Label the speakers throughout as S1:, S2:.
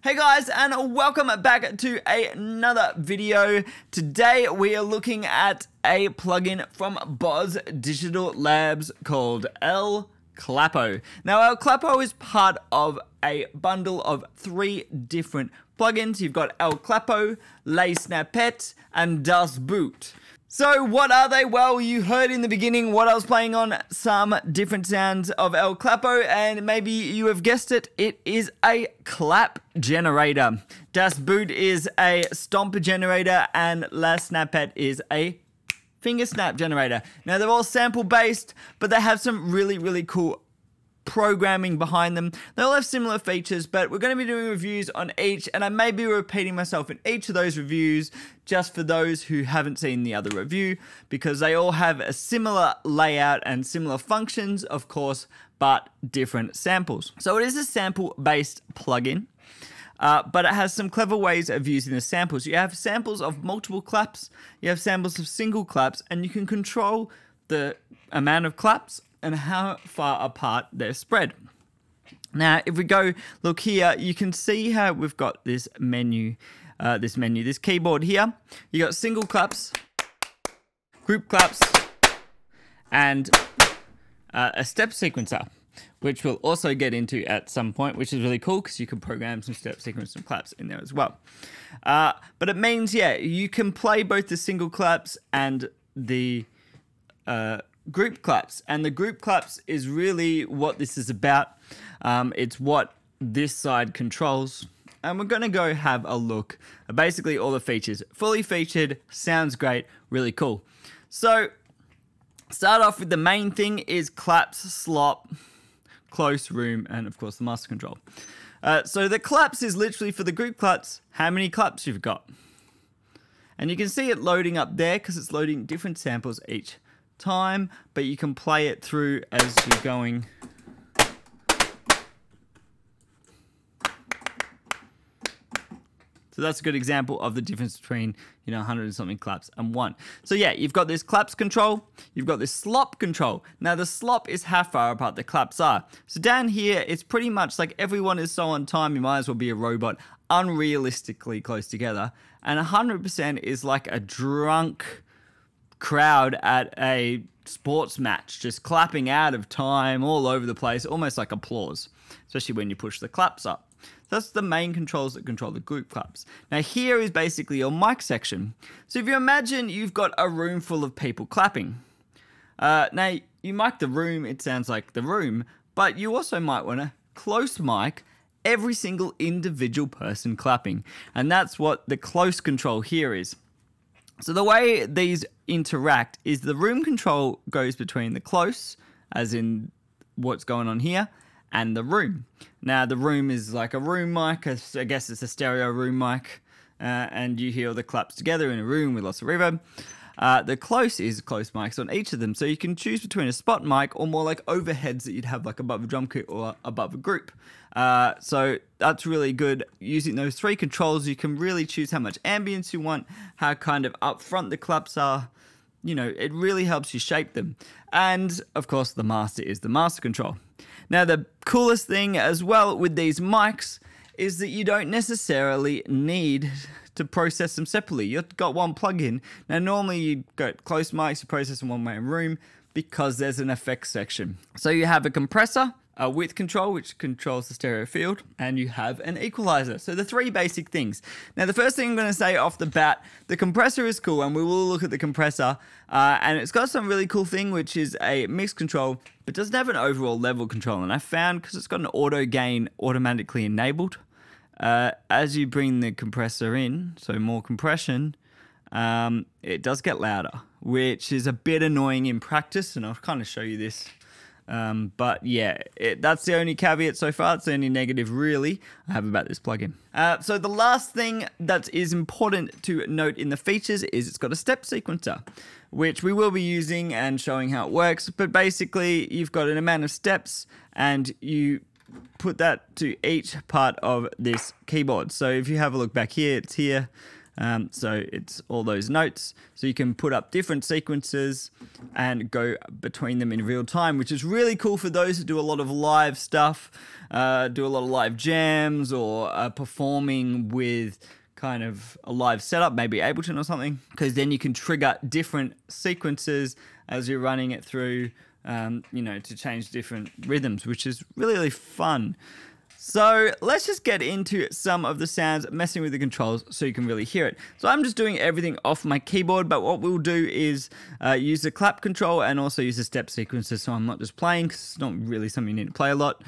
S1: Hey guys, and welcome back to another video. Today we are looking at a plugin from Boz Digital Labs called Clapo. Now Clapo is part of a bundle of 3 different plugins. You've got Clapo, Les Snippets, and Das Boot. So what are they? Well, you heard in the beginning what I was playing on, some different sounds of Clapo, and maybe you have guessed it, it is a clap generator. Das Boot is a stomp generator, and Les Snippet is a finger snap generator. Now they're all sample based, but they have some really cool programming behind them. They all have similar features, but we're going to be doing reviews on each, and I may be repeating myself in each of those reviews just for those who haven't seen the other review, because they all have a similar layout and similar functions, of course, but different samples. So it is a sample-based plugin, but it has some clever ways of using the samples. You have samples of multiple claps, you have samples of single claps, and you can control the amount of claps and how far apart they're spread. Now, if we go look here, you can see how we've got this menu, this keyboard here. You got single claps, group claps, and a step sequencer, which we'll also get into at some point, which is really cool because you can program some step sequence and claps in there as well. But it means, yeah, you can play both the single claps and the group claps, and the group claps is really what this is about. It's what this side controls, and we're going to go have a look at basically all the features. Fully featured, sounds great, really cool. So start off with the main thing is claps, slop, close, room, and of course the master control. So the claps is literally for the group claps, how many claps you've got. And you can see it loading up there because it's loading different samples each time, but you can play it through as you're going. So that's a good example of the difference between, 100 and something claps and 1. So yeah, you've got this claps control, you've got this slop control. Now the slop is how far apart the claps are. So down here, it's pretty much like everyone is so on time, you might as well be a robot, unrealistically close together. And 100% is like a drunk crowd at a sports match, just clapping out of time all over the place, almost like applause, especially when you push the claps up. That's the main controls that control the group claps. Now here is basically your mic section. So if you imagine you've got a room full of people clapping. Now you mic the room, it sounds like the room, but you also might want to close mic every single individual person clapping. And that's what the close control here is. So the way these interact is the room control goes between the close, as in what's going on here, and the room. Now the room is like a room mic, I guess it's a stereo room mic, and you hear all the claps together in a room with lots of reverb. The close is close mics on each of them, so you can choose between a spot mic or more like overheads that you'd have like above a drum kit or above a group. So that's really good. Using those 3 controls, you can really choose how much ambience you want, how kind of upfront the claps are. It really helps you shape them. And of course, the master is the master control. Now, the coolest thing as well with these mics is that you don't necessarily need to process them separately. You've got one plugin. Now, normally you go close mics, you process them one way in room because there's an effects section. So you have a compressor, a width control, which controls the stereo field, and you have an equalizer. So the 3 basic things. Now, the first thing I'm going to say off the bat, the compressor is cool, and we will look at the compressor, and it's got some really cool thing, which is a mix control, but doesn't have an overall level control. And I found, because it's got an auto gain automatically enabled, as you bring the compressor in, so more compression, it does get louder, which is a bit annoying in practice, and I'll kind of show you this. But yeah, that's the only caveat so far. It's the only negative really I have about this plugin. So the last thing that is important to note in the features is it's got a step sequencer, which we will be using and showing how it works. But basically, you've got an amount of steps and you put that to each part of this keyboard. So if you have a look back here, it's here. So it's all those notes. So you can put up different sequences and go between them in real time, which is really cool for those who do a lot of live stuff, do a lot of live jams, or performing with kind of a live setup, maybe Ableton or something, because then you can trigger different sequences as you're running it through, to change different rhythms, which is really, really fun. So let's just get into some of the sounds, messing with the controls so you can really hear it. So I'm just doing everything off my keyboard, but what we'll do is use the clap control and also use the step sequencer, so I'm not just playing, because it's not really something you need to play a lot.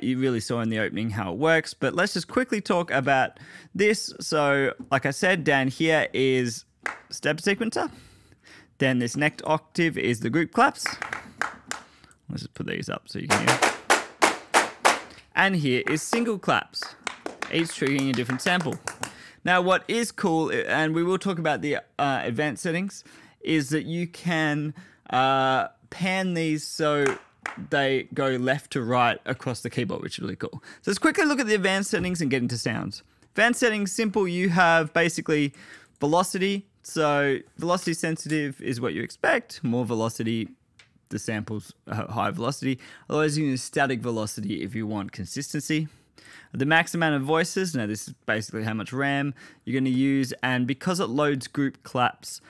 S1: You really saw in the opening how it works, but let's just quickly talk about this. So like I said, down here is step sequencer. Then this next octave is the group claps. Let's just put these up so you can hear. And here is single claps, each triggering a different sample. Now what is cool, and we will talk about the advanced settings, is that you can pan these so they go left to right across the keyboard, which is really cool. So let's quickly look at the advanced settings and get into sounds. Advanced settings, simple, you have basically velocity. So velocity sensitive is what you expect, more velocity, the samples high velocity. Otherwise you use static velocity if you want consistency. The max amount of voices, now this is basically how much RAM you're going to use, and because it loads group claps,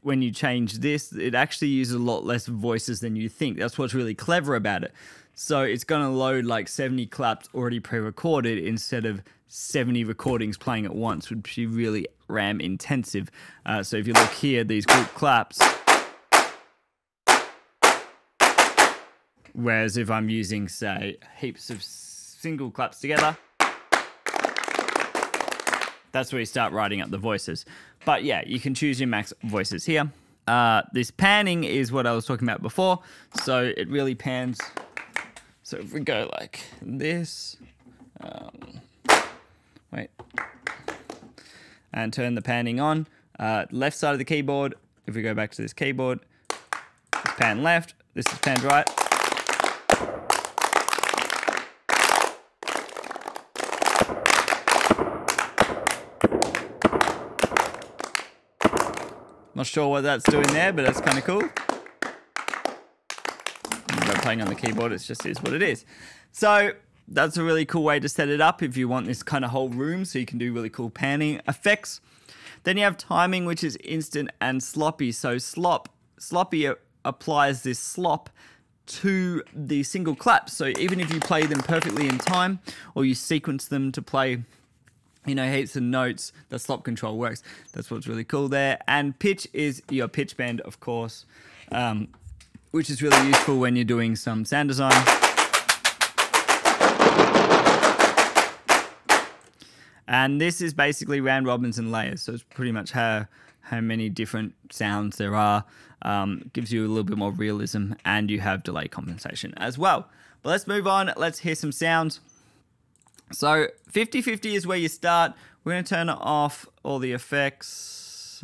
S1: when you change this, it actually uses a lot less voices than you think. That's what's really clever about it. So it's going to load like 70 claps already pre-recorded instead of 70 recordings playing at once, which would be really RAM intensive. So if you look here, these group claps, whereas if I'm using, say, heaps of single claps together, that's where you start writing up the voices. But yeah, you can choose your max voices here. This panning is what I was talking about before. So it really pans. So if we go like this, and turn the panning on, left side of the keyboard, if we go back to this keyboard, it's pan left, this is panned right. Not sure what that's doing there, but that's kind of cool. By playing on the keyboard, it just is what it is. So that's a really cool way to set it up if you want this kind of whole room, so you can do really cool panning effects. Then you have timing, which is instant and sloppy. So sloppy applies this slop to the single claps. So even if you play them perfectly in time, or you sequence them to play, heaps of notes, the slop control works. That's what's really cool there. And pitch is your pitch bend, of course, which is really useful when you're doing some sound design. And this is basically round robins and layers. So it's pretty much how many different sounds there are. Gives you a little bit more realism, and you have delay compensation as well. But let's move on. Let's hear some sounds. So 50-50 is where you start. We're going to turn off all the effects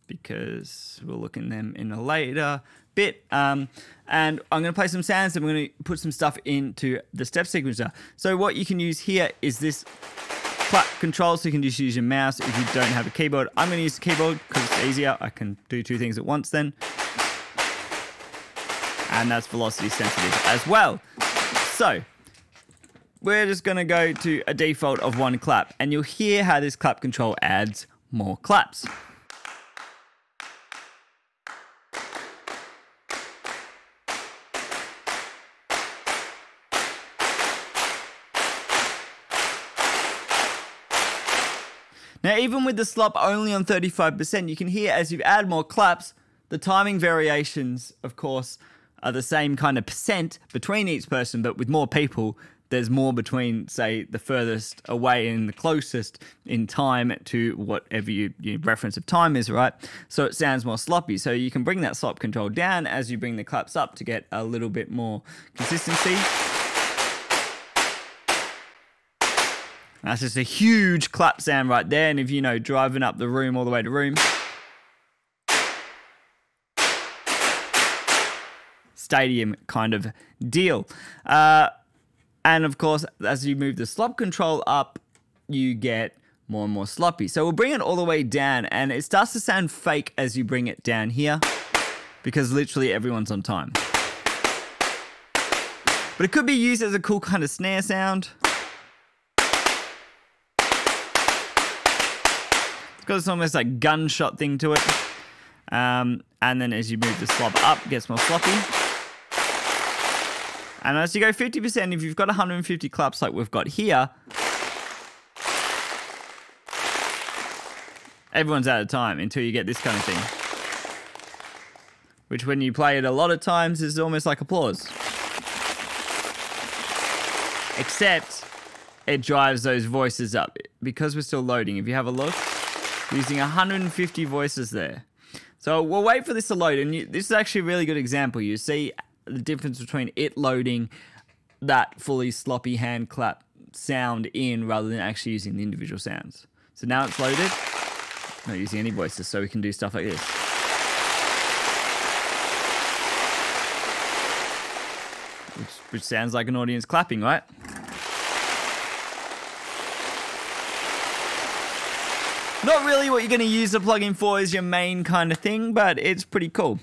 S1: because we'll look in them in a later bit. And I'm going to play some sounds, and we're going to put some stuff into the step sequencer. So what you can use here is this clap control, so you can just use your mouse if you don't have a keyboard. I'm going to use the keyboard because it's easier. I can do two things at once then. And that's velocity sensitive as well. So we're just going to go to a default of one clap, and you'll hear how this clap control adds more claps. Now, even with the slop only on 35%, you can hear as you add more claps, the timing variations, of course, are the same kind of percent between each person, but with more people, there's more between, say, the furthest away and the closest in time to whatever your reference of time is, right? So it sounds more sloppy. So you can bring that slop control down as you bring the claps up to get a little bit more consistency. That's just a huge clap sound right there. And if driving up the room all the way to room, stadium kind of deal. And of course, as you move the slop control up, you get more and more sloppy. So we'll bring it all the way down, and it starts to sound fake as you bring it down here because literally everyone's on time. But it could be used as a cool kind of snare sound. It's got this almost like gunshot thing to it. And then as you move the slop up, it gets more sloppy. And as you go 50%, if you've got 150 claps like we've got here, everyone's out of time until you get this kind of thing. Which when you play it a lot of times is almost like applause. Except it drives those voices up. Because we're still loading, if you have a look, we're using 150 voices there. So we'll wait for this to load, and this is actually a really good example. You see the difference between it loading that fully sloppy hand clap sound in rather than actually using the individual sounds. So now it's loaded, not using any voices, so we can do stuff like this. Which sounds like an audience clapping, right? Not really what you're going to use the plugin for is your main kind of thing, but it's pretty cool.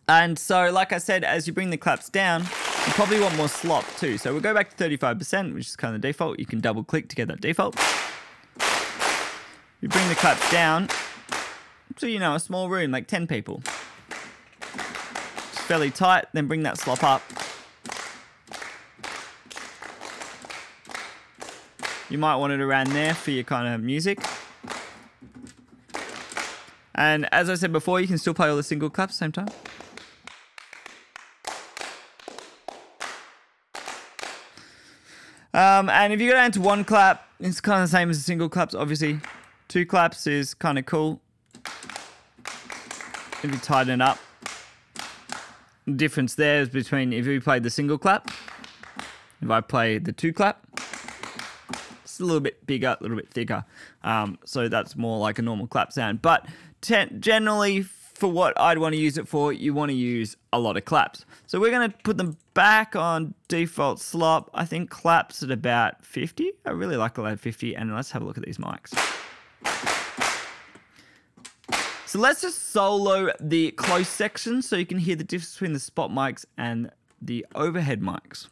S1: And so, like I said, as you bring the claps down, you probably want more slop too. So we'll go back to 35%, which is kind of the default. You can double click to get that default. You bring the claps down to, you know, a small room, like 10 people. It's fairly tight, then bring that slop up. You might want it around there for your kind of music. And as I said before, you can still play all the single claps at the same time. And if you go down to one clap, it's kind of the same as the single claps, obviously. 2 claps is kind of cool. If you tighten it up. The difference there is between if you play the single clap, if I play the 2 clap, it's a little bit bigger, a little bit thicker. So that's more like a normal clap sound. But generally, for what I'd want to use it for, you want to use a lot of claps. So we're going to put them back on default slop. I think claps at about 50. I really like a low 50. And let's have a look at these mics. So let's just solo the close section so you can hear the difference between the spot mics and the overhead mics.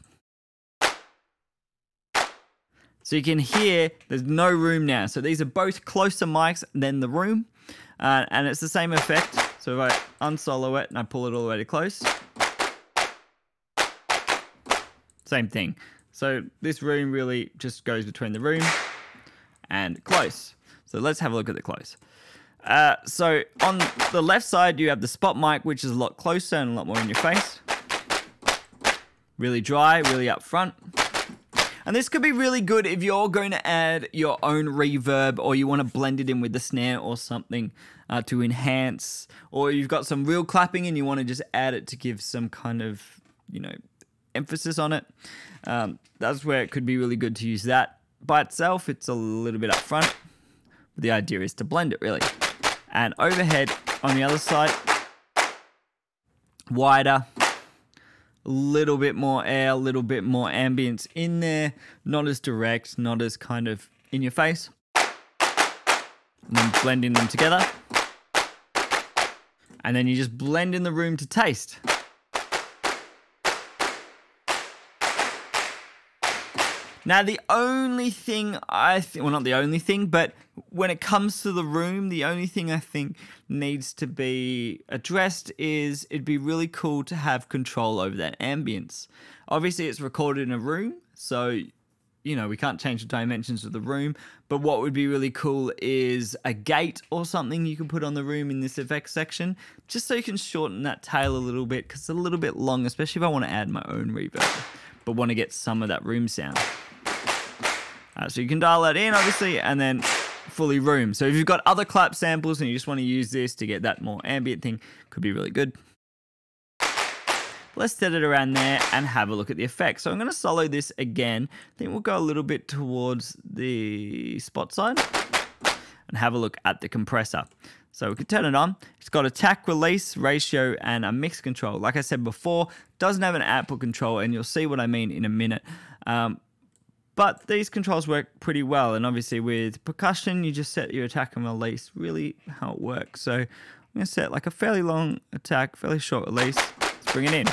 S1: So you can hear there's no room now. So these are both closer mics than the room. And it's the same effect. So if I unsolo it and I pull it all the way to close. Same thing. So this room really just goes between the room and close. So let's have a look at the close. So on the left side, you have the spot mic, which is a lot closer and a lot more in your face. Really dry, really up front. And this could be really good if you're going to add your own reverb or you want to blend it in with the snare or something to enhance, or you've got some real clapping and you want to just add it to give some kind of, you know, emphasis on it. That's where it could be really good to use that. By itself, it's a little bit up front. But the idea is to blend it really. And overhead on the other side, wider. A little bit more air, a little bit more ambience in there. Not as direct, not as kind of in your face. And then blending them together. And then you just blend in the room to taste. Now the only thing I think, well not the only thing, but when it comes to the room, the only thing I think needs to be addressed is it'd be really cool to have control over that ambience. Obviously it's recorded in a room, so you know, we can't change the dimensions of the room, but what would be really cool is a gate or something you can put on the room in this effects section, just so you can shorten that tail a little bit, because it's a little bit long, especially if I want to add my own reverb, but want to get some of that room sound. So you can dial that in, obviously, and then fully room. So if you've got other clap samples and you just want to use this to get that more ambient thing, could be really good. Let's set it around there and have a look at the effects. So I'm going to solo this again. I think we'll go a little bit towards the spot side and have a look at the compressor. So we can turn it on. It's got attack, release, ratio, and a mix control. Like I said before, doesn't have an output control, and you'll see what I mean in a minute. But these controls work pretty well, and obviously with percussion, you just set your attack and release, really how it works. So I'm going to set like a fairly long attack, fairly short release. Let's bring it in.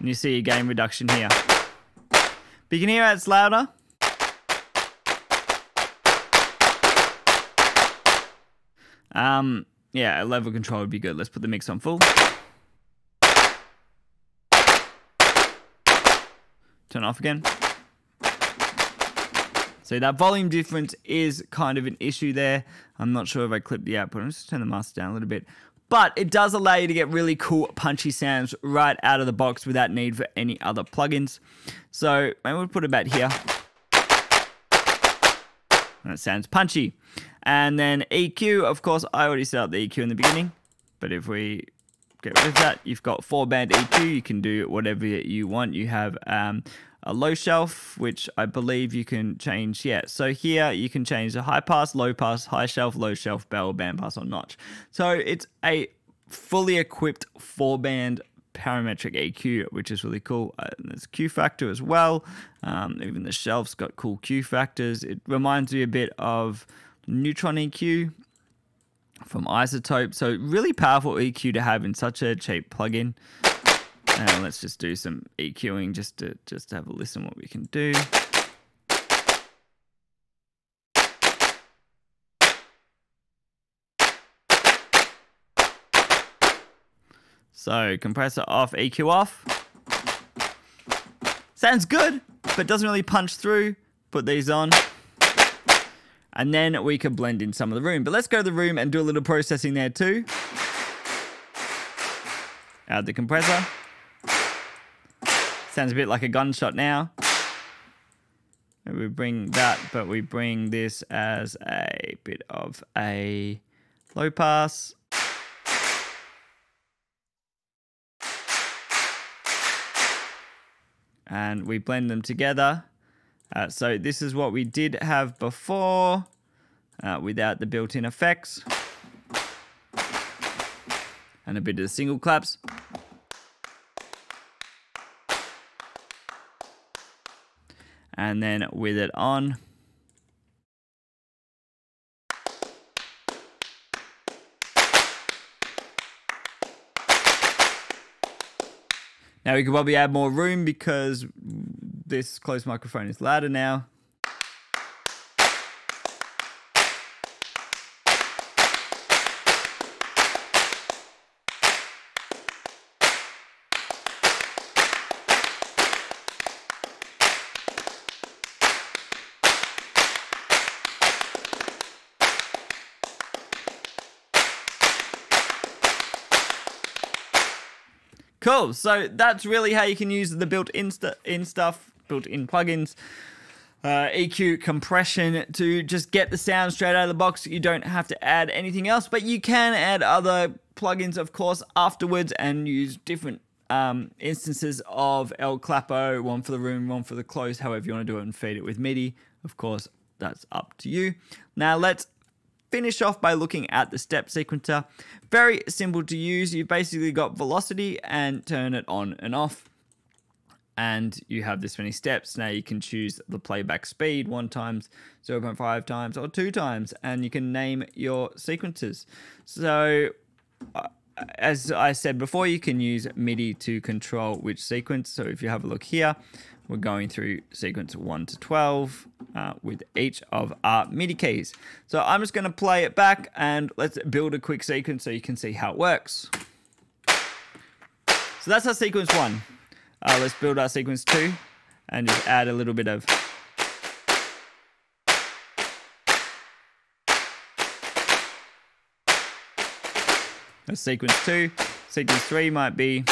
S1: And you see a gain reduction here. But you can hear it's louder. Yeah, a level control would be good. Let's put the mix on full. Turn off again. So that volume difference is kind of an issue there. I'm not sure if I clipped the output. I'm just turn the master down a little bit. But it does allow you to get really cool punchy sounds right out of the box without need for any other plugins. So maybe we'll put it back here. That sounds punchy. And then EQ, of course, I already set up the EQ in the beginning. But if we get rid of that, you've got 4-band EQ. You can do whatever you want. You have a low shelf, which I believe you can change. Yeah, so here you can change the high pass, low pass, high shelf, low shelf, barrel, band pass, or notch. So it's a fully equipped 4-band parametric EQ, which is really cool. There's Q factor as well. Even the shelf's got cool Q factors. It reminds me a bit of Neutron EQ from Isotope. So really powerful EQ to have in such a cheap plugin. And let's just do some EQing just to have a listen what we can do. So compressor off, EQ off. Sounds good, but doesn't really punch through. Put these on. And then we can blend in some of the room. But let's go to the room and do a little processing there too. Add the compressor. Sounds a bit like a gunshot now. And we bring that, but we bring this as a bit of a low pass. And we blend them together. So this is what we did have before without the built-in effects. And a bit of the single claps. And then with it on. Now we could probably add more room because this closed microphone is louder now. Cool, so that's really how you can use the built-in built-in plugins, EQ, compression to just get the sound straight out of the box. You don't have to add anything else, but you can add other plugins, of course, afterwards and use different instances of El Clapo, one for the room, one for the close, however you want to do it, and feed it with MIDI. Of course, that's up to you. Now let's finish off by looking at the step sequencer. Very simple to use. You've basically got velocity and turn it on and off. And you have this many steps. Now you can choose the playback speed 1 times, 0.5 times, or 2 times. And you can name your sequences. So as I said before, you can use MIDI to control which sequence. So if you have a look here, we're going through sequence 1 to 12 with each of our MIDI keys. So I'm just going to play it back and let's build a quick sequence so you can see how it works. So that's our sequence 1. Let's build our sequence 2 and just add a little bit of sequence 2. Sequence 3 might be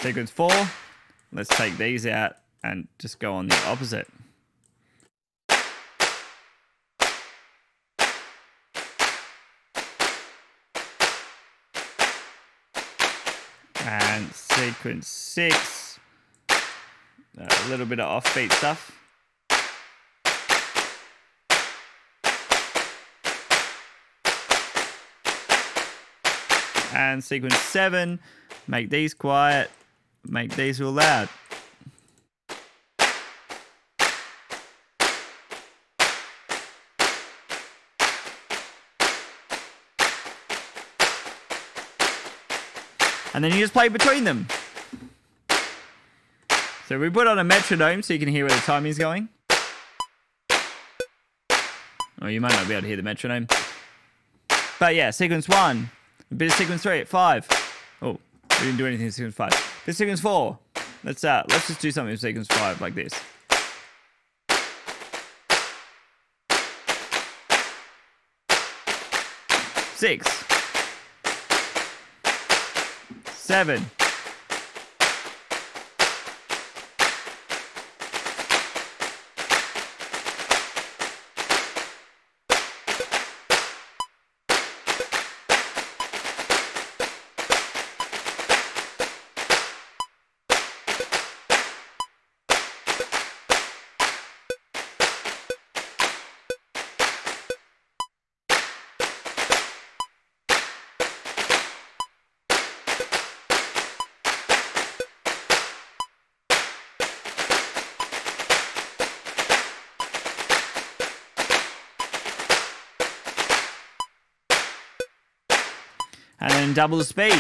S1: sequence 4. Let's take these out and just go on the opposite. And sequence 6. A little bit of offbeat stuff. And sequence 7, make these quiet, make these real loud. And then you just play between them. So we put on a metronome so you can hear where the timing is going. Or you might not be able to hear the metronome. But yeah, sequence 1. A bit of sequence 3 at 5. Oh, we didn't do anything in sequence 5. Bit of sequence 4. Let's just do something in sequence 5 like this. Six. 7. And then double the speed.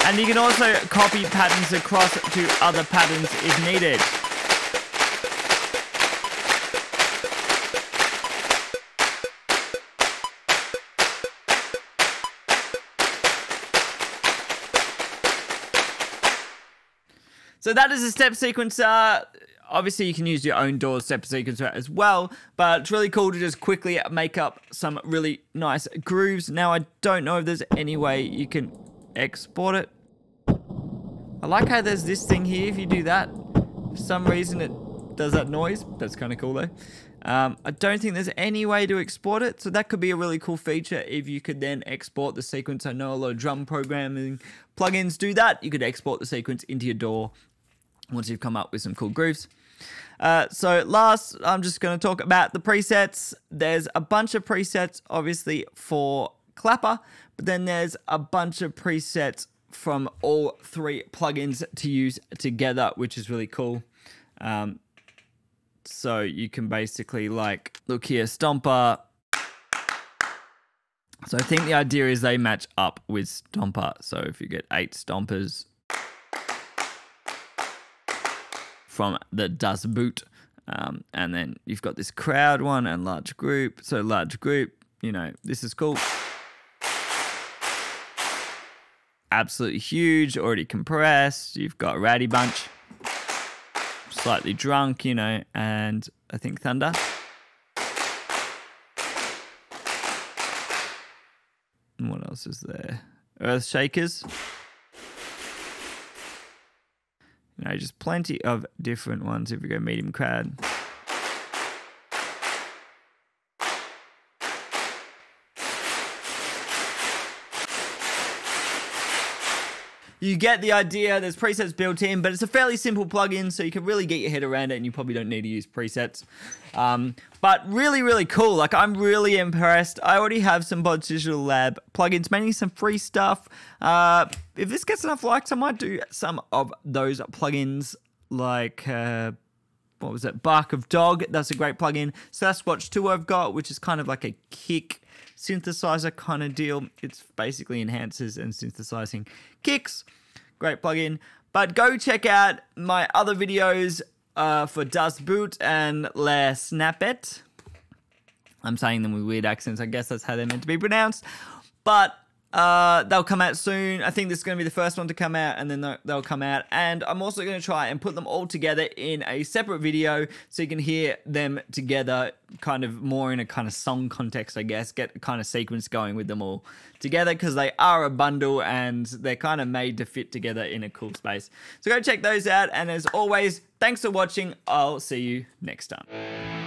S1: And you can also copy patterns across to other patterns if needed. So that is a step sequencer. Obviously, you can use your own DAW step sequencer as well, but it's really cool to just quickly make up some really nice grooves. Now, I don't know if there's any way you can export it. I like how there's this thing here. If you do that, for some reason it does that noise. That's kind of cool though. I don't think there's any way to export it, so that could be a really cool feature if you could then export the sequence. I know a lot of drum programming plugins do that. You could export the sequence into your DAW once you've come up with some cool grooves. So last, I'm just going to talk about the presets. There's a bunch of presets, obviously, for Clapper, but then there's a bunch of presets from all 3 plugins to use together, which is really cool. So you can basically, like, look here, Stomper. So I think the idea is they match up with Stomper. So if you get 8 Stompers from the Does Boot, and then you've got this crowd one and large group. So large group, you know, this is cool. Absolutely huge, already compressed. You've got Rowdy Bunch, slightly drunk, you know, and I think Thunder. And what else is there? Earth Shakers. You know, just plenty of different ones if we go medium crowd. You get the idea. There's presets built in, but it's a fairly simple plugin, so you can really get your head around it, and you probably don't need to use presets. But really, really cool. Like, I'm really impressed. I already have some Boz Digital Lab plugins, mainly some free stuff. If this gets enough likes, I might do some of those plugins, like, what was it? Bark of Dog. That's a great plugin. Sasquatch 2 I've got, which is kind of like a kick synthesizer kind of deal. It's basically enhancers and synthesizing kicks. Great plugin. But go check out my other videos for Does Boot and Le Snappet. I'm saying them with weird accents. I guess that's how they're meant to be pronounced. But they'll come out soon. I think this is going to be the first one to come out, and then they'll come out. And I'm also going to try and put them all together in a separate video so you can hear them together, kind of more in a kind of song context, I guess. Get a kind of sequence going with them all together, because they are a bundle and they're kind of made to fit together in a cool space. So go check those out. And as always, thanks for watching. I'll see you next time.